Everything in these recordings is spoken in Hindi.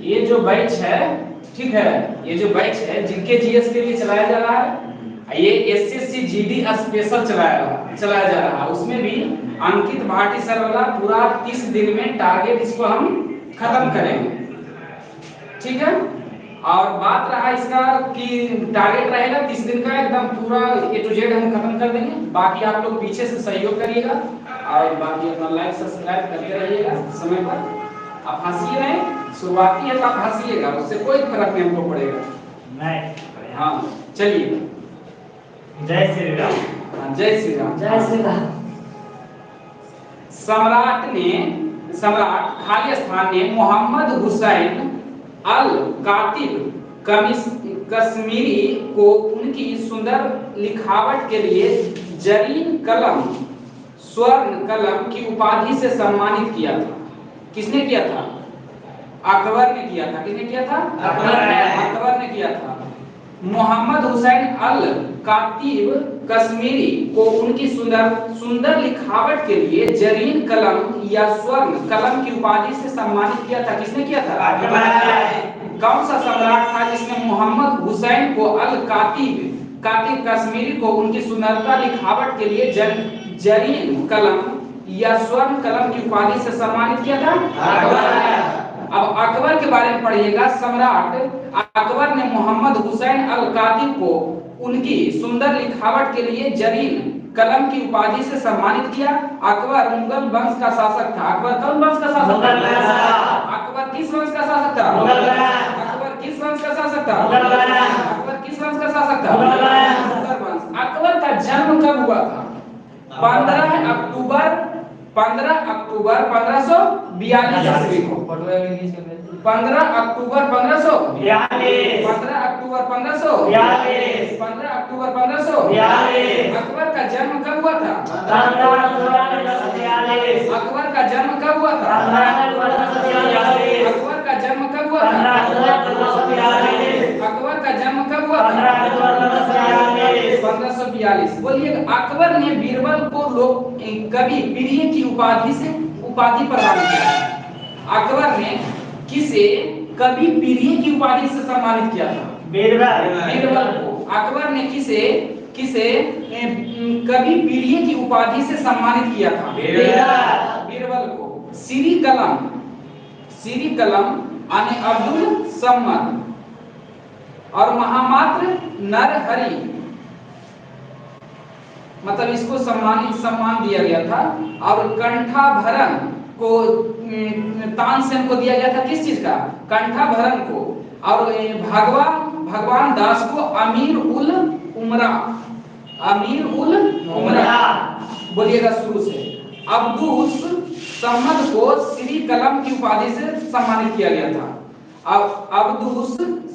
ये जो बैच है, ठीक है, ये जो बैच है जिनके जीएस के लिए चलाया जा रहा है, ये एसएससी जीडी स्पेशल चलाया जा रहा है। उसमें भी अंकित भाटी सर वाला पूरा 30 दिन में टारगेट इसको हम खत्म करेंगे, ठीक है। और बात रहा इसका कि टारगेट रहेगा 30 दिन का, एकदम पूरा ए टू जेड हम खत्म कर देंगे। बाकी आप लोग पीछे से सहयोग करिएगा और बाकी अपना लाइक सब्सक्राइब करते रहिएगा समय पर। आप हंसिए नहीं, शुरुआती है तो आप हंसिएगा, उससे कोई फर्क नहीं हमको पड़ेगा नहीं। हाँ चलिए, जय श्री राम। जय श्री राम। जय श्री राम। सम्राट खाली स्थान ने मोहम्मद हुसैन अल कातिब कश्मीरी को उनकी सुंदर लिखावट के लिए जरीन कलम, स्वर्ण कलम की उपाधि से सम्मानित किया था। किसने किया था? अकबर ने किया था। किसने किया था? अकबर ने किया था। मोहम्मद हुसैन अल कातिब कश्मीरी को उनकी सुंदर लिखावट के लिए जरीन कलम या स्वर्ण कलम की उपाधि से सम्मानित किया था। किसने किया था? अकबर। कौन सा सम्राट था जिसने मोहम्मद हुसैन को अल कातिब कश्मीरी को उनकी सुंदरता लिखावट के लिए जरीन कलम या स्वर्ण कलम की उपाधि से सम्मानित किया था? अकबर। अब अकबर के बारे में पढ़िएगा। सम्राट अकबर ने मोहम्मद हुसैन अल कातिब को उनकी सुंदर लिखावट के लिए जरीन कलम की उपाधि से सम्मानित किया। अकबर मुगल वंश का शासक था। अकबर कौन वंश का शासक था? अकबर किस वंश का शासक था? अकबर किस वंश का शासक था? अकबर किस वंश का शासक था? मुगल वंश। अकबर का जन्म कब हुआ था? 15 अक्टूबर 1542 ईस्वी को। 15 अक्टूबर 1542। 15 अक्टूबर 1542। 15 अक्टूबर 1542। अकबर का जन्म कब हुआ था? अकबर का जन्म कब हुआ था? अकबर का जन्म कब हुआ था? अकबर का जन्म कब हुआ था? 1542। बोलिए, अकबर ने बीरबल को लोग कवि प्रिय की उपाधि प्रदान किया। अकबर ने किसे कवि प्रिय की उपाधि से सम्मानित किया था? बीरबल को। अकबर ने किसे कवि प्रिय की उपाधि से सम्मानित किया था? बीरबल को। श्री कलम यानी अब्दुल सम्मद और महामात्र नरहरि, मतलब इसको सम्मान दिया गया था। और कंठाभरण को तानसेन को दिया गया था। किस चीज का? कंठाभरण को। और भगवान दास को अमीर उल उमरा। बोलिएगा शुरू से। अब्दुस सम्मद को श्री कलम की उपाधि से सम्मानित किया गया था। अब अब्दुस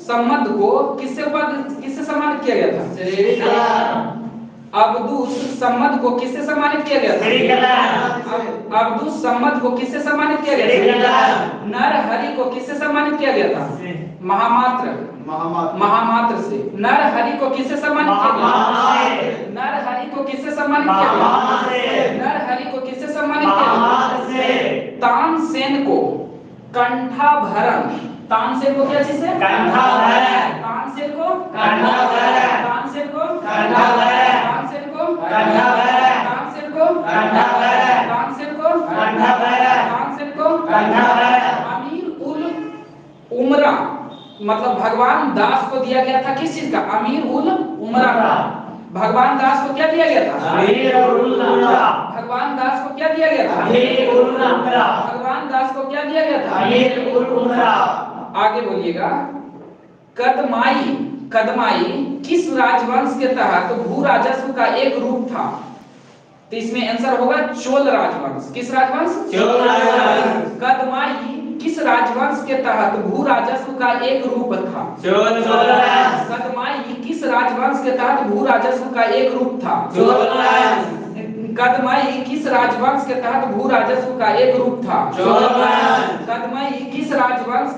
सम्मद को किससे सम्मानित किया गया था? अब्दुस सम्मद को किससे सम्मानित किया गया था? अब्दुस सम्मद को किससे सम्मानित किया गया था? नरहरि को किससे सम्मानित किया गया था? महामात्र से। नरहरि को किससे सम्मानित किया गया? नरहरि को किससे सम्मानित किया गया? नरहरि को किससे सम्मानित किया गया? तानसेन को कंठाभरण। तानसेन को क्या चीज है? कंठाभरण। तानसेन को कंठाभरण। तानसेन को कंठाभरण। तानसेन को कंठाभरण। तानसेन को कंठाभरण। तानसेन को कंठाभरण। तानसेन को कंठाभरण। अमीर उल उमरा, मतलब भगवान दास को दिया गया था किस चीज का? अमीर उल उमरा का। भगवान दास को क्या दिया गया था? अमीर उल उमरा। भगवान दास को क्या दिया गया था? अमीर उल उमरा। भगवान दास को क्या दिया गया था? अमीर उल उमरा। आगे बोलिएगा। कदमाई किस राजवंश के तहत भू राजस्व का एक रूप था? तो इसमें आंसर होगा चोल राजवंश। किस राजवंश? चोल राजवंश। कदमाई किस राजवंश के तहत भू राजस्व का एक रूप था? चोल राजवंश। कदमाई किस राजवंश के तहत भू राजस्व का एक रूप था? चोल राजवंश। कदमाई किस राजवंश के तहत भू राजस्व का एक रूप था? चोल राजवंश। कदमाई किस राजवंश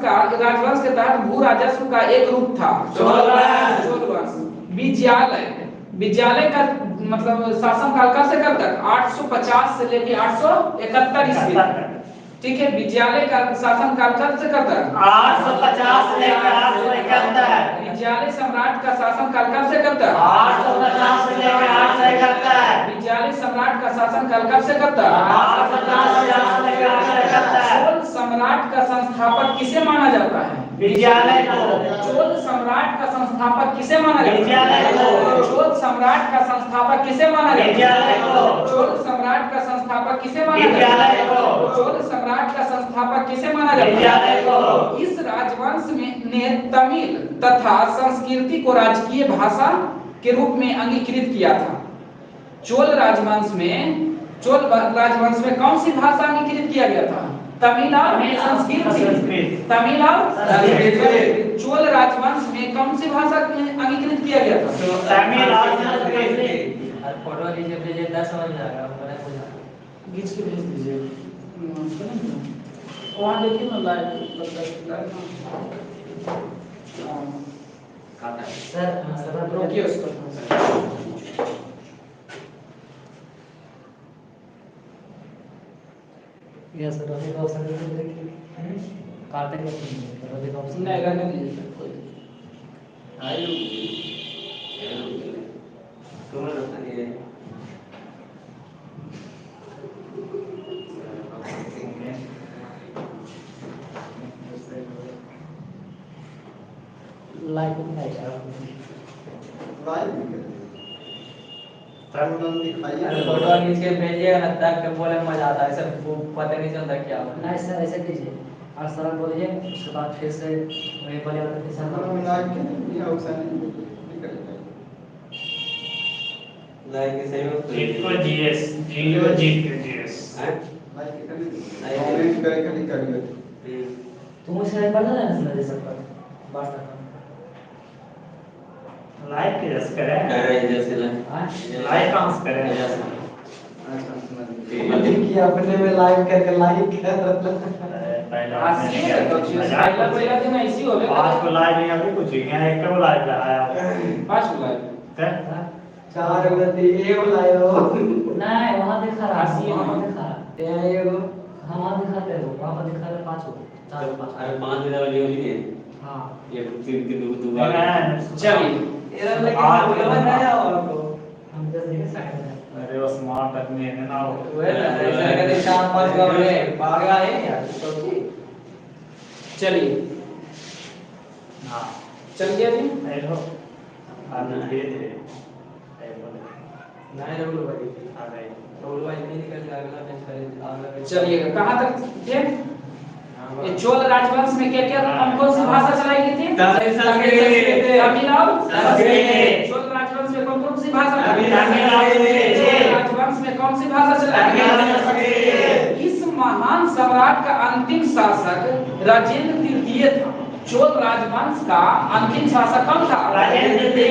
के तहत भू राजस्व का एक रूप था? चोल राजवंश। विजयालय विद्यालय का मतलब शासनकाल कब से कब तक? 850 से लेके 871 ईस्वी। ठीक है, विद्यालय का शासनकाल कब से कब तक? 850 से लेकर 871। विद्यालय सम्राट का शासनकाल कब से कब तक? 850 से लेकर 871। विद्यालय सम्राट का शासनकाल कब से कब तक? 850 से लेकर 871। चोल सम्राट का संस्थापक किसे माना जाता है? विद्यालय को। चोल सम्राट का संस्थापक किसे माना जाता है? विद्यालय को। चोल सम्राट का संस्थापक किसे माना जाता है? विद्यालय को। चोल सम्राट का संस्थापक किसे माना जाता है? विद्यालय को। चोल सम्राट का संस्थापक किसे माना जाता है? विद्यालय को। इस राजवंश ने तमिल तथा संस्कृति को राजकीय भाषा के रूप में अंगीकृत किया था। चोल राजवंश में कौन सी भाषा अंगीकृत किया गया था? तमिल और संस्कृत। तमिल और संस्कृत। चोल राजवंश में कौन सी भाषा अंगीकृत किया गया था? तमिल और संस्कृत। और फोटो लीजिए 10 समझ में आएगा, मैंने पूछा खींच के भेज दीजिए। वहाँ देखिए ना लाइव सर रोकिए उसको। यस सर, अभी का ऑप्शन देखिए काटे का सर, अभी का ऑप्शन नहीं रहने दीजिए सर, कोई तुम्हें लगता है लाइक नहीं आएगा। अरे फोटो खींच के भेजिएगा ना, तब के बोले में मजा आता है सर, वो पता नहीं चलता क्या हुआ। नहीं सर, ऐसे कीजिए और सर बोलिए, उसके बाद फिर से वही बोले वाला के साथ लाइक के सही में जीत को जीएस, जीरो जीत को जीएस। हैं कमेंट करके खाली करिए। तुम मुझे पढ़ना है ना जैसे पर बात कर लाइक के जस करे। कह रहे हैं जैसे लाइक कांस करे। कि अपने में लाइव करके लाइक कर पहला दिन ऐसी हो गया। 5 को लाइक नहीं अभी कुछ ही है, एक को लाइक लगाया। 5 लाइव क्या? 4 गति एगो लाइव नहीं, वहां दिखा रहा है, अस्सी वहां है। दिखा रहा है। ते एगो हम वहां दिखाते हैं, वहां पर दिखा रहा है 5 को 4 को 5। अरे 5 दिन वाली होली है हां ये 3 की दो चलिए एरा लेकिन बोला बताया आपको। हम जैसे देख सकते हैं। अरे वो स्मार्ट आदमी है ना वो। वे ऐसे कहते 4-5 गमले पागल है यार तो की। चलिए हां चल गया जी। हेलो आप धीरे धीरे नहीं रोल भाई आ गए। रोल भाई नहीं निकल के अगला पेज करें अगला। चलिए कहाँ तक थे? ये चोल राजवंश में क्या क्या कौन सी भाषा चलाई गई थी? संस्कृत। तमिल और संस्कृत। चोल राजवंश में कौन सी भाषा? तमिल। चोल राजवंश में कौन सी भाषा चलाई गई? इस महान सम्राट का अंतिम शासक राजेंद्र तृतीय था। चोल राजवंश का अंतिम शासक कौन था? राजेंद्र तृतीय।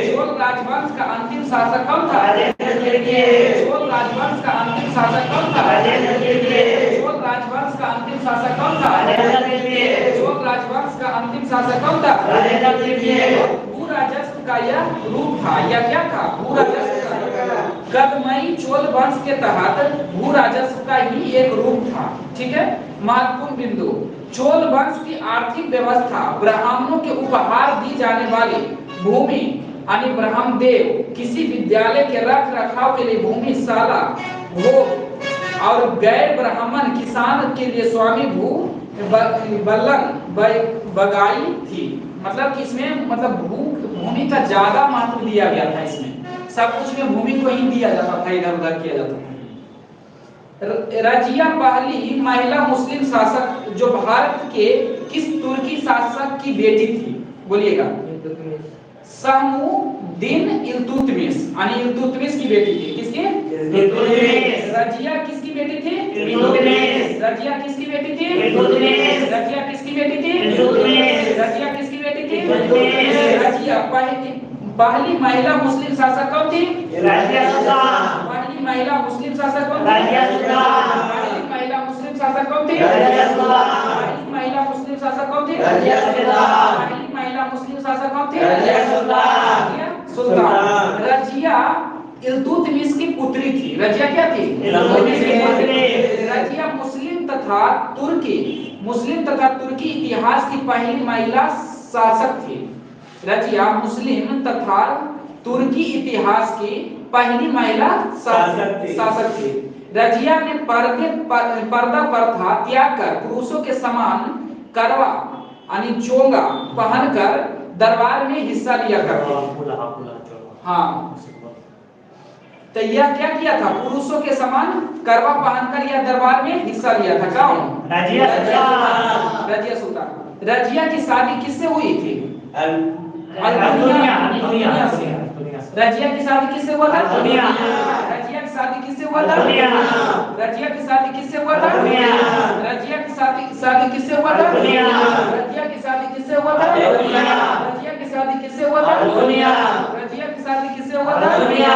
चोल राजवंश का अंतिम शासक कौन था? राजेंद्र तृतीय। चोल राजवंश का अंतिम शासक कौन था? राजेंद्र तृतीय। चोल राजवंश का अंतिम शासक कौन था? राजेंद्र तृतीय। चोल राजवंश का अंतिम शासक कौन था? राजेंद्र तृतीय। भूराजस्व का यह रूप था या क्या था? भूराजस्व का कदमई चोल वंश के तहत भूराजस्व का ही एक रूप था। ठीक है, महत्वपूर्ण बिंदु। चोल वंश की आर्थिक व्यवस्था ब्राह्मणों के उपहार दी जाने वाली भूमि यानी ब्रह्मदेव, किसी विद्यालय के रख रखाव के लिए भूमि, शाला, भोग और गैर ब्राह्मण किसान के लिए स्वामी भू बल्लन बगाई थी। मतलब कि इसमें मतलब भूमि का ज्यादा महत्व दिया गया था। इसमें सब कुछ में भूमि को ही दिया जाता था, इधर उधर किया जाता था। रजिया पहली महिला मुस्लिम शासक जो भारत के किस तुर्की शासक की बेटी थी? बोलिएगा। सहमुद्दीन इल्तुतमिश यानी इल्तुतमिश की बेटी थी। किसकी? इल्तुतमिश। रजिया किसकी बेटी थी? इल्तुतमिश। रजिया किसकी बेटी थी? इल्तुतमिश। रजिया किसकी बेटी थी? इल्तुतमिश। रजिया किसकी बेटी थी? इल्तुतमिश। रजिया पहली महिला मुस्लिम शासक कौन थी? राजिया सुल्तान। पहली महिला मुस्लिम शासक कौन थी? राजिया सुल्तान। पहली महिला मुस्लिम शासक कौन थी? राजिया सुल्तान। पहली महिला मुस्लिम शासक कौन थी? राजिया सुल्तान। पहली महिला मुस्लिम शासक कौन थी? राजिया सुल्तान। सुल्तान। रजिया इल्तुतमिश की पुत्री थी। रजिया क्या थी? इल्तुतमिश की पुत्री। रजिया मुस्लिम तथा तुर्की इतिहास की पहली महिला शासक थी। रजिया मुस्लिम तथा तुर्की इतिहास की पहली महिला शासक थी। रजिया ने पर्दा प्रथा त्याग कर पुरुषों के समान करवा यानी चोंगा पहनकर दरबार में हिस्सा लिया करती थी। हाँ, तो यह क्या किया था? पुरुषों के समान करवा पहनकर यह दरबार में हिस्सा लिया था। कौन? रजिया सुल्तान। रजिया सुल्तान। रजिया की शादी किससे हुई थी? दुनिया रजिया की शादी किससे हुआ था? दुनिया। रजिया की शादी किससे हुआ था? दुनिया। रजिया की शादी किससे हुआ था? दुनिया। रजिया की शादी किससे हुआ था? दुनिया। रजिया की शादी किससे हुआ था? दुनिया। रजिया की शादी किससे हुआ था? दुनिया। रजिया की शादी किससे हुआ था? दुनिया।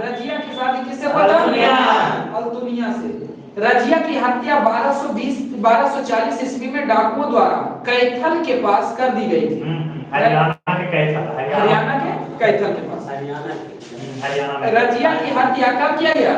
रजिया की शादी किससे हुआ था? दुनिया। और दुनिया से। रजिया की हत्या 1240 ईस्वी में डाकुओं द्वारा कैथल के पास कर दी गई थी। हरियाणा के कैथल। हरियाणा के कैथल के पास। हरियाणा में। रजिया की हत्या कब किया गया?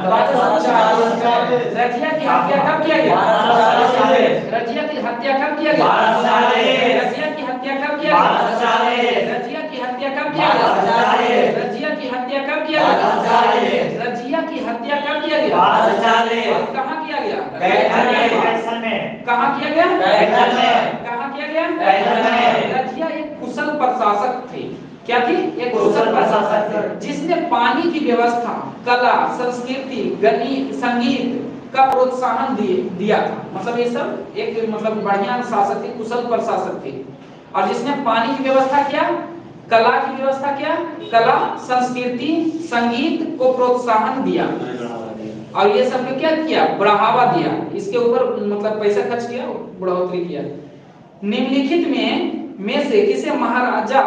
1240। रजिया की हत्या कब किया गया? 1240। रजिया की हत्या कब किया गया? 1240। रजिया की हत्या कब किया गया? 1240। रजिया की हत्या कब किया गया? 1240। रजिया की हत्या कब किया गया? 1240। रजिया की हत्या कब किया गया? 1240। और कहाँ किया गया? कैथल में। कहाँ किया गया? कैथल में। कहाँ किया गया? कैथल में। रजिया एक कुशल प्रशासक थी। क्या थी? एक कुशल कुशल प्रशासक प्रशासक। जिसने पानी की व्यवस्था, कला, संस्कृति, गणित, संगीत का प्रोत्साहन दिया था। मतलब ये सब एक मतलब बढ़िया शासक थी, कुशल प्रशासक थी। और जिसने पानी की व्यवस्था किया, कला की व्यवस्था किया, कला, संस्कृति, संगीत को प्रोत्साहन दिया। और ये सब ने क्या किया? बढ़ावा दिया। इसके ऊपर मतलब पैसा खर्च किया, बढ़ोतरी किया। निम्नलिखित में से किसे महाराजा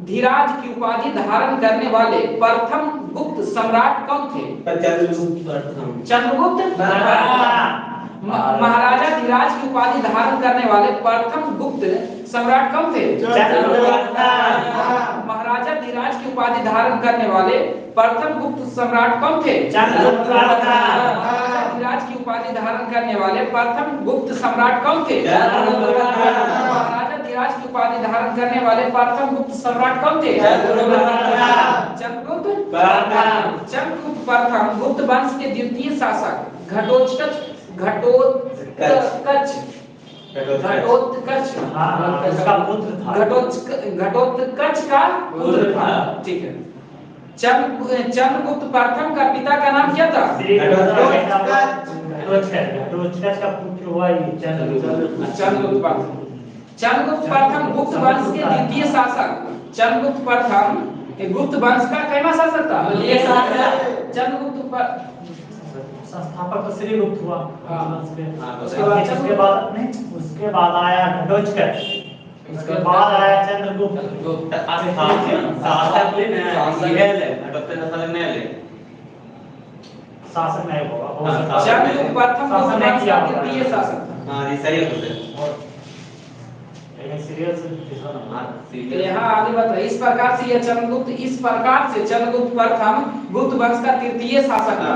धीराज की उपाधि धारण करने वाले प्रथम गुप्त सम्राट कौन थे? चंद्रगुप्त। महाराजा धीराज की उपाधि धारण करने वाले प्रथम गुप्त सम्राट कौन थे? महाराजा धीराज की उपाधि धारण करने वाले प्रथम गुप्त सम्राट कौन थे? महाराजा धीराज की उपाधि धारण करने वाले प्रथम गुप्त सम्राट कौन थे? महाराजा धीराज की उपाधि धारण करने वाले प्रथम गुप्त सम्राट कौन थे? चंद्रगुप्त। चंद्रगुप्त प्रथम गुप्त वंश के द्वितीय शासक घटोत्कच उसका पुत्र था। घटोत्कच का पुत्र था। ठीक है। चंद्रगुप्त प्रथम का पिता का नाम क्या था? घटोत्कच का पुत्र हुआ ये चंद्रगुप्त प्रथम। चंद्रगुप्त प्रथम गुप्त वंश के द्वितीय शासक। चंद्रगुप्त प्रथम गुप्त वंश का कैसा शासक था? चंद्रगुप्त संस्थापक तो श्रीगुप्त हुआ। उसके उसके बाद आया घटोत्कच। उसके बाद आया चंद्रगुप्त। शासक नहीं होगा। चंद्रगुप्त प्रथम गुप्त वंश का द्वितीय शासक था। तो यहाँ आगे बताइए। इस प्रकार से चंद्रगुप्त प्रथम गुप्त वंश का तृतीय शासक था।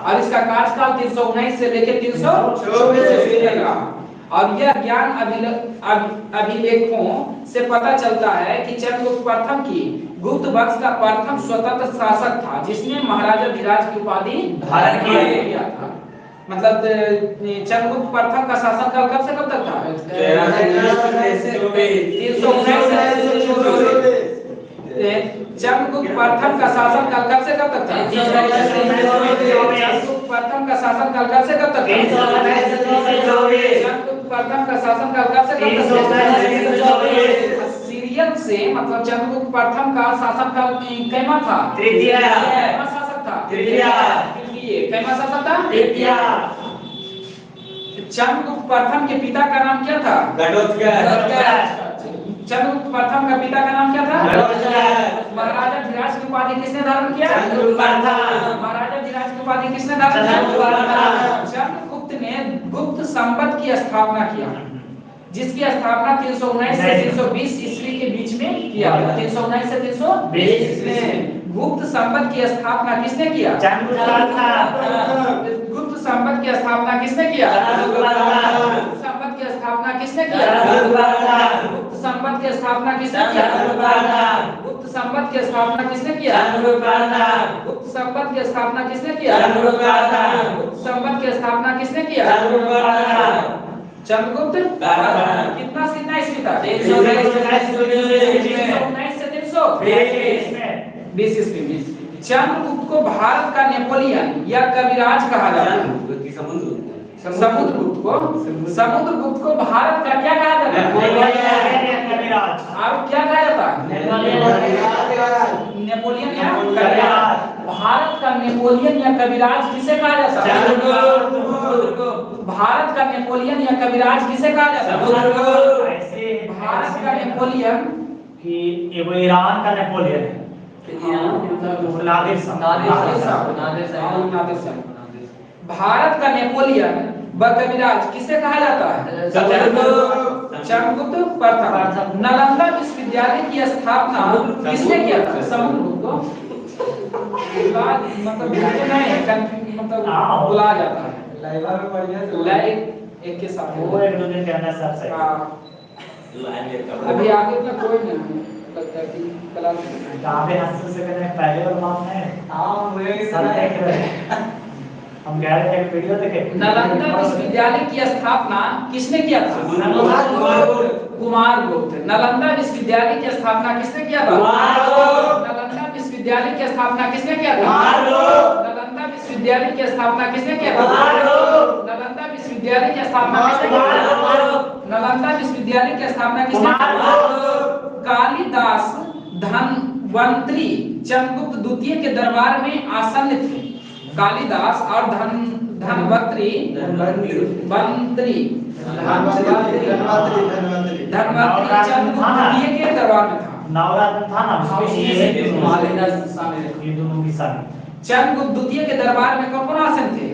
और इसका कार्यकाल 319 से लेकर 324 तक रहा। और यह ज्ञान अभिलेखों से पता चलता है कि चंद्रगुप्त प्रथम की गुप्त वंश का प्रथम स्वतंत्र शासक था, जिसने महाराजा धीराज की उपाधि धारण किया था। मतलब चंद्रगुप्त प्रथम का शासनकाल कब से कब तक था? 319 से 324। चंद्रगुप्त प्रथम का शासनकाल कब से कब तक था? चंद्रगुप्त प्रथम का शासनकाल कब से कब तक था? चंद्रगुप्त प्रथम का शासनकाल कब से कब तक था? सीरियल से मतलब चंद्रगुप्त प्रथम का शासनकाल कैसा था? तृतीय। कैसा शासक था? तृतीय। कैसा शासक था? तृतीय। चंद्रगुप्त प्रथम के पिता का नाम क्या था? चंद्रगुप्त प्रथम का पिता का नाम क्या था? महाराजा धीराज की उपाधि किसने धारण किया? महाराजा धीराज की उपाधि किसने धारण किया? चंद्रगुप्त ने गुप्त संपद की स्थापना किया। जिसकी स्थापना 319 से 320 ईस्वी के बीच में किया गया। 319 से 320 में गुप्त संवत की स्थापना किसने किया? गुप्त संवत की स्थापना किसने किया? गुप्त संवत की स्थापना किसने किया? गुप्त संवत की स्थापना किसने किया? गुप्त संवत की स्थापना किसने किया? गुप्त संवत की स्थापना किसने किया? गुप्त संवत की स्थापना किसने किया? चंद्रगुप्त। कितना ईस्वी था? 319 से 320 ईस्वी में। चंद्रगुप्त को भारत का नेपोलियन या कविराज कहा जाता है। समुद्रगुप्त को भारत का क्या कहा जाता है? और क्या कहा जाता है? नेपोलियन या कविराज। भारत का नेपोलियन या कविराज किसे कहा जाता है? भारत का नेपोलियन या कविराज किसे कहा जाता है? भारत का नेपोलियन कि एगो ईरान का नेपोलियन है, नादिर शाह। भारत का नेपोलियन व कविराज किसे कहा जाता है? चंद्रगुप्त प्रथम। नालंदा विश्वविद्यालय की स्थापना किसने किया था? समुद्रगुप्त को। मतलब बुला जाता है एक के साथ वो एक दूसरे के अंदर सब सही। अभी आगे का कोई नहीं लगता कि क्लास काफी हंसते से कहने पहले और बात है। सब देख रहे हैं। हम कह रहे थे वीडियो देखे। नालंदा विश्वविद्यालय की स्थापना किसने किया था? कुमारगुप्त। नालंदा विश्वविद्यालय की स्थापना किसने किया था? नालंदा विश्वविद्यालय की स्थापना किसने किया था? नालंदा विश्वविद्यालय की स्थापना किसने किया था? नालंदा विश्वविद्यालय की स्थापना किसने किया था? नालंदा विश्वविद्यालय की स्थापना किसने किया था? कालिदास धनवंतरी चंद्रगुप्त द्वितीय के दरबार में आसन्न थे। कालिदास और धनवंतरी चंद्रगुप्त द्वितीय के दरबार में था। नवरत्न था ना, ये दोनों की शादी। चंद्रगुप्त द्वितीय के दरबार में कौन आसन थे?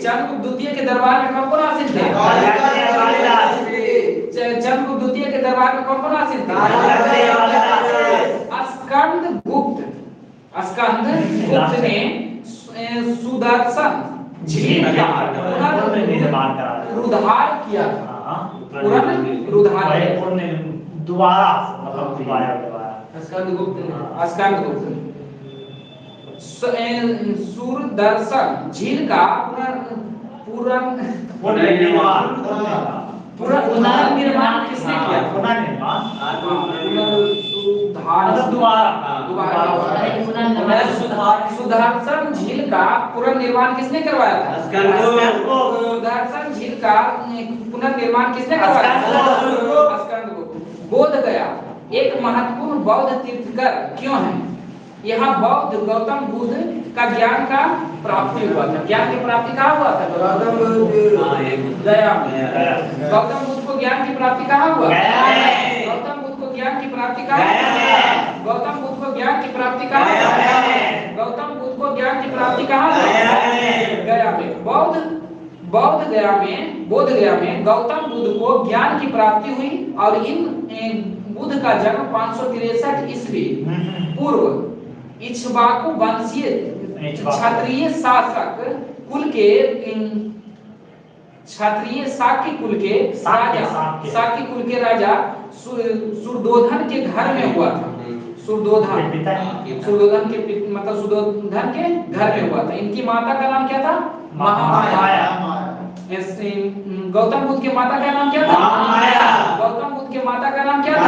चंद्रगुप्त द्वितीय के दरबार में कौन आसन थे? चंद्रगुप्त द्वितीय के दरबार में कौन आसन थे? स्कंदगुप्त ने सुदर्शन झील का पुनरुद्धार किया था। दोबारा स्कंदगुप्त सुदर्शन झील का पुनर्निर्माण किसने किया? सुदर्शन झील का पुनर्निर्माण किसने करवाया था? सुदर्शन झील का पुनर्निर्माण किसने करवाया था? स्कंदगुप्त। बोध गया एक महत्वपूर्ण बौद्ध तीर्थकर क्यों है? यहाँ बौद्ध गौतम बुद्ध का ज्ञान का प्राप्ति हुआ था। ज्ञान की प्राप्ति कहाँ हुआ था? गया में। गौतम बुद्ध को ज्ञान की प्राप्ति कहाँ हुआ? गौतम बुद्ध को ज्ञान की प्राप्ति कहाँ? गौतम बुद्ध को ज्ञान की प्राप्ति कहाँ? गौतम बुद्ध को ज्ञान की प्राप्ति कहाँ? गया में। बोध गया में गौतम बुद्ध को ज्ञान की प्राप्ति हुई और इन बुद्ध का जन्म 563 ईस्वी पूर्व इक्ष्वाकु वंशीय क्षत्रिय शासक कुल के क्षत्रिय शाक्य कुल के राजा सुरदोधन के घर में हुआ था। सुरदोधन के सुरदोधन के घर में हुआ था। इनकी माता का नाम क्या था? महामाया। गौतम बुद्ध के माता का नाम क्या था? गौतम बुद्ध के माता का नाम क्या था?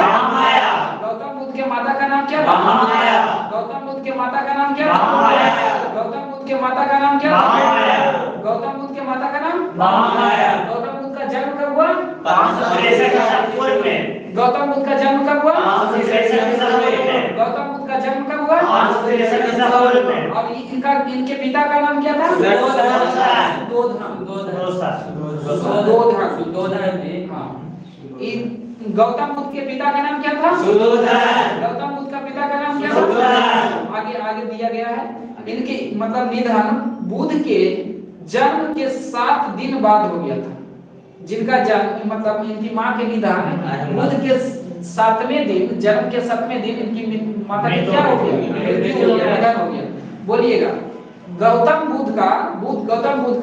गौतम बुद्ध के माता का नाम क्या था? गौतम बुद्ध के माता का नाम क्या था? गौतम बुद्ध के माता का नाम क्या था? गौतम बुद्ध के माता का नाम? गौतम बुद्ध का जन्म कब हुआ? 563 में। गौतम बुद्ध का जन्म कब हुआ? 563 गौतम बुद्ध का जन्म कब हुआ? 563 में। और इनके पिता का नाम क्या था? गौतम बुद्ध के पिता का नाम क्या था? गौतम बुद्ध का पिता का नाम क्या था? आगे दिया गया है। इनके मतलब निधन बुद्ध के जन्म के 7 दिन बाद हो गया था। जिनका जन्म मतलब इनकी माँ के निधन, बुध के 7वें दिन, जन्म के 7वें दिन इनकी माता की क्या हो गया, मृत्यु हो गया, निधन हो गया। बोलिएगा गौतम बुद्ध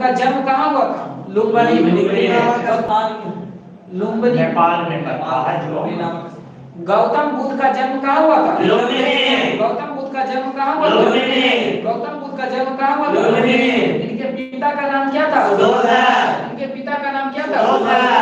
का जन्म कहाँ हुआ था? लुम्बिनी में। लुम्बिनी नेपाल में पता जो गौतम बुद्ध का जन्म कहाँ हुआ था? लुम्बिनी। गौतम बुद्ध का जन्म कहाँ हुआ था? लुम्बिनी। गौतम बुद्ध का जन्म कहाँ हुआ था? लुम्बिनी। इनके पिता का नाम क्या था? सुधोधन। इनके पिता का नाम क्या था? सुधोधन।